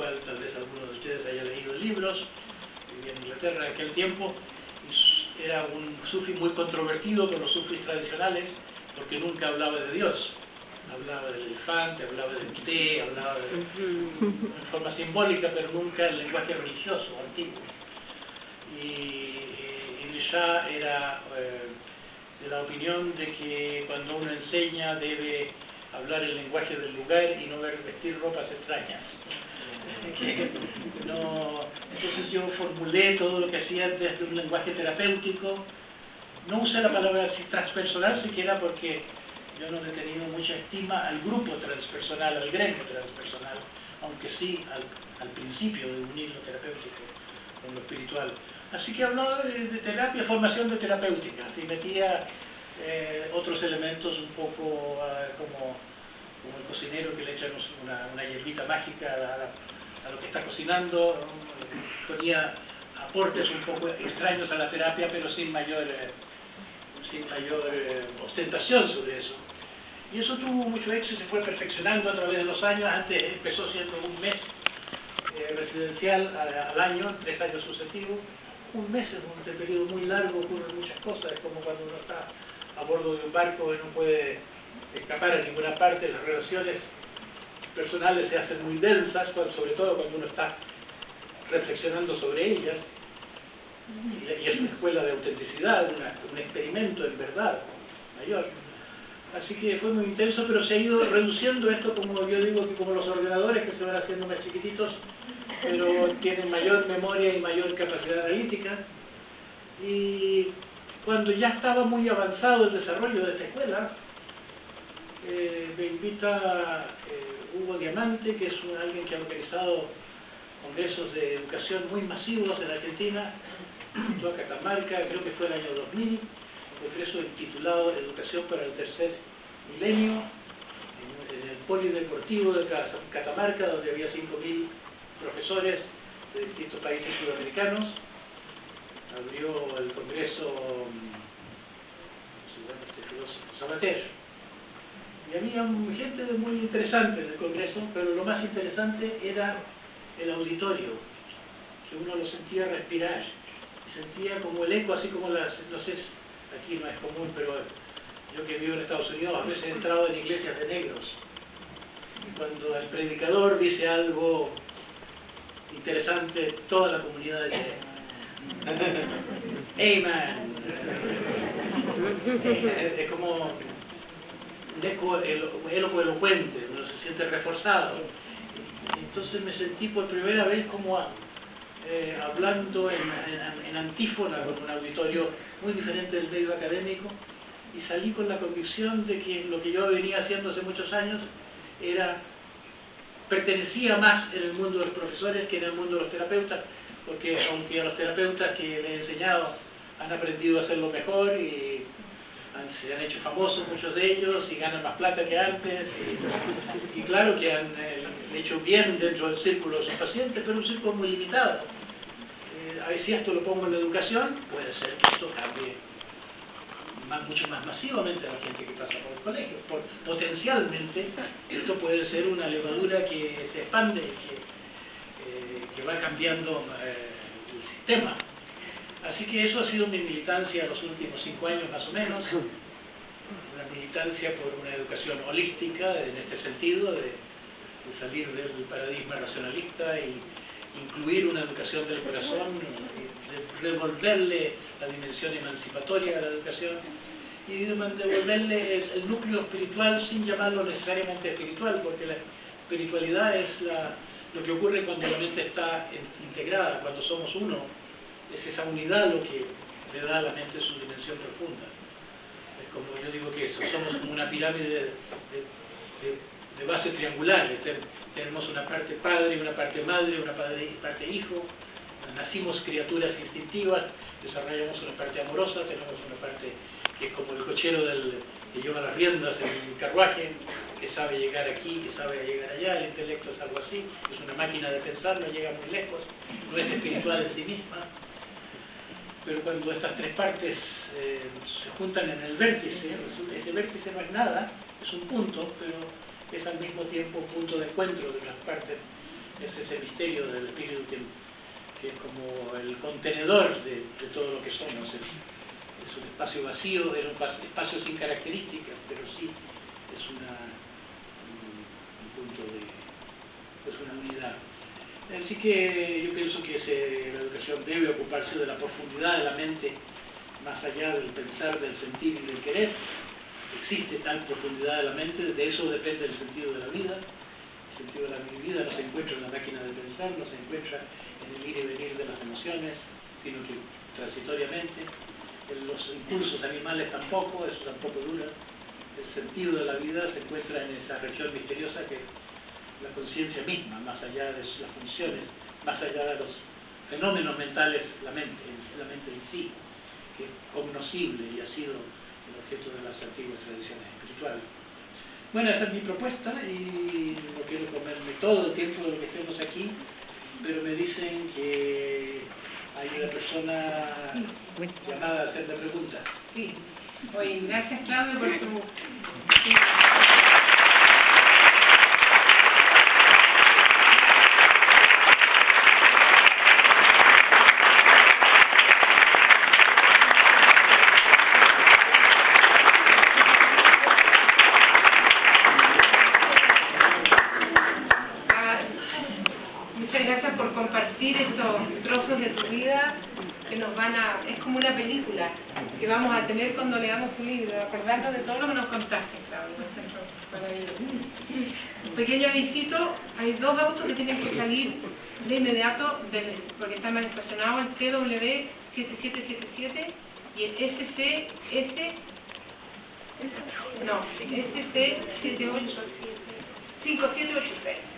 cual tal vez algunos de ustedes hayan leído libros. Vivía en Inglaterra en aquel tiempo, y era un sufi muy controvertido con los sufis tradicionales, porque nunca hablaba de Dios. Hablaba del elefante, hablaba del té, hablaba en forma simbólica, pero nunca en lenguaje religioso, antiguo. Y Shah era de la opinión de que cuando uno enseña debe hablar el lenguaje del lugar y no vestir ropas extrañas. Entonces yo formulé todo lo que hacía desde un lenguaje terapéutico. No usé la palabra transpersonal siquiera porque yo no le he tenido mucha estima al grupo transpersonal, al gremio transpersonal, aunque sí al principio de unir lo terapéutico con lo espiritual. Así que hablaba de terapia, formación de terapéutica, y metía otros elementos un poco como el cocinero que le echa una hierbita mágica a lo que está cocinando. Ponía aportes un poco extraños a la terapia, pero sin mayor ostentación sobre eso. Y eso tuvo mucho éxito, se fue perfeccionando a través de los años. Antes empezó siendo un mes residencial al año, 3 años sucesivos. Un mes es un periodo muy largo, ocurren muchas cosas. Es como cuando uno está a bordo de un barco y no puede escapar a ninguna parte. Las relaciones personales se hacen muy densas, sobre todo cuando uno está reflexionando sobre ellas. Y es una escuela de autenticidad, un experimento en verdad mayor. Así que fue muy intenso, pero se ha ido reduciendo esto, como yo digo, que como los ordenadores que se van haciendo más chiquititos, pero tienen mayor memoria y mayor capacidad analítica. Y cuando ya estaba muy avanzado el desarrollo de esta escuela, me invita Hugo Diamante, que es alguien que ha organizado congresos de educación muy masivos en Argentina, junto a Catamarca, creo que fue el año 2000, un congreso titulado Educación para el Tercer Milenio, en el Polideportivo de Catamarca, donde había 5.000 profesores de distintos países sudamericanos. Abrió el congreso Sabater. Y había gente muy interesante en el congreso, pero lo más interesante era el auditorio, que uno lo sentía respirar, sentía como el eco, así como no sé, aquí no es común, pero yo que vivo en Estados Unidos a veces he entrado en iglesias de negros, y cuando el predicador dice algo interesante, toda la comunidad dice Amen. Es como un eco elocuente, uno se siente reforzado. Entonces me sentí por primera vez como hablando en antífona con un auditorio muy diferente del medio académico, y salí con la convicción de que lo que yo venía haciendo hace muchos años pertenecía más en el mundo de los profesores que en el mundo de los terapeutas, porque aunque a los terapeutas que les he enseñado han aprendido a hacerlo mejor y se han hecho famosos muchos de ellos y ganan más plata que antes, y claro que han hecho bien dentro del círculo de sus pacientes, pero un círculo muy limitado. A ver si esto lo pongo en la educación, puede ser que esto cambie mucho más masivamente a la gente que pasa por el colegio. Potencialmente esto puede ser una levadura que se expande, que va cambiando el sistema. Así que eso ha sido mi militancia los últimos 5 años más o menos, una militancia por una educación holística en este sentido, de salir del paradigma racionalista y incluir una educación del corazón, de devolverle la dimensión emancipatoria a la educación y de devolverle el núcleo espiritual sin llamarlo necesariamente espiritual, porque la espiritualidad es lo que ocurre cuando la mente está integrada, cuando somos uno. Es esa unidad lo que le da a la mente su dimensión profunda. Es como yo digo que somos como una pirámide de base triangular. Tenemos una parte padre, una parte madre, una parte hijo. Nacimos criaturas instintivas, desarrollamos una parte amorosa, tenemos una parte que es como el cochero que lleva las riendas en el carruaje, que sabe llegar aquí, que sabe llegar allá. El intelecto es algo así, es una máquina de pensar, no llega muy lejos, no es espiritual en sí misma. Pero cuando estas 3 partes se juntan en el vértice, ese vértice no es nada, es un punto, pero es al mismo tiempo un punto de encuentro de las partes es ese misterio del espíritu que es como el contenedor de todo lo que somos. Es un espacio vacío, es un espacio sin características, pero sí es un punto es una unidad. Así que yo pienso que la educación debe ocuparse de la profundidad de la mente, más allá del pensar, del sentir y del querer. Existe tal profundidad de la mente, de eso depende el sentido de la vida. El sentido de la vida no se encuentra en la máquina de pensar, no se encuentra en el ir y venir de las emociones, sino que transitoriamente. Los impulsos animales tampoco, eso tampoco dura. El sentido de la vida se encuentra en esa región misteriosa que es la conciencia misma, más allá de las funciones, más allá de los fenómenos mentales, la mente en sí, que es cognoscible y ha sido el objeto de las antiguas tradiciones espirituales. Bueno, esa es mi propuesta y no quiero comerme todo el tiempo de lo que estemos aquí, pero me dicen que hay una persona llamada a hacerle preguntas. Sí. Oye, gracias Claudio por tu... Muchas gracias por compartir estos trozos de tu vida que nos van a... es como una película que vamos a tener cuando leamos tu libro, acordarnos de todo lo que nos contaste, Claudio. Un pequeño avisito, hay 2 autos que tienen que salir de inmediato porque están mal estacionados, el TW 7777 y el SC 5783.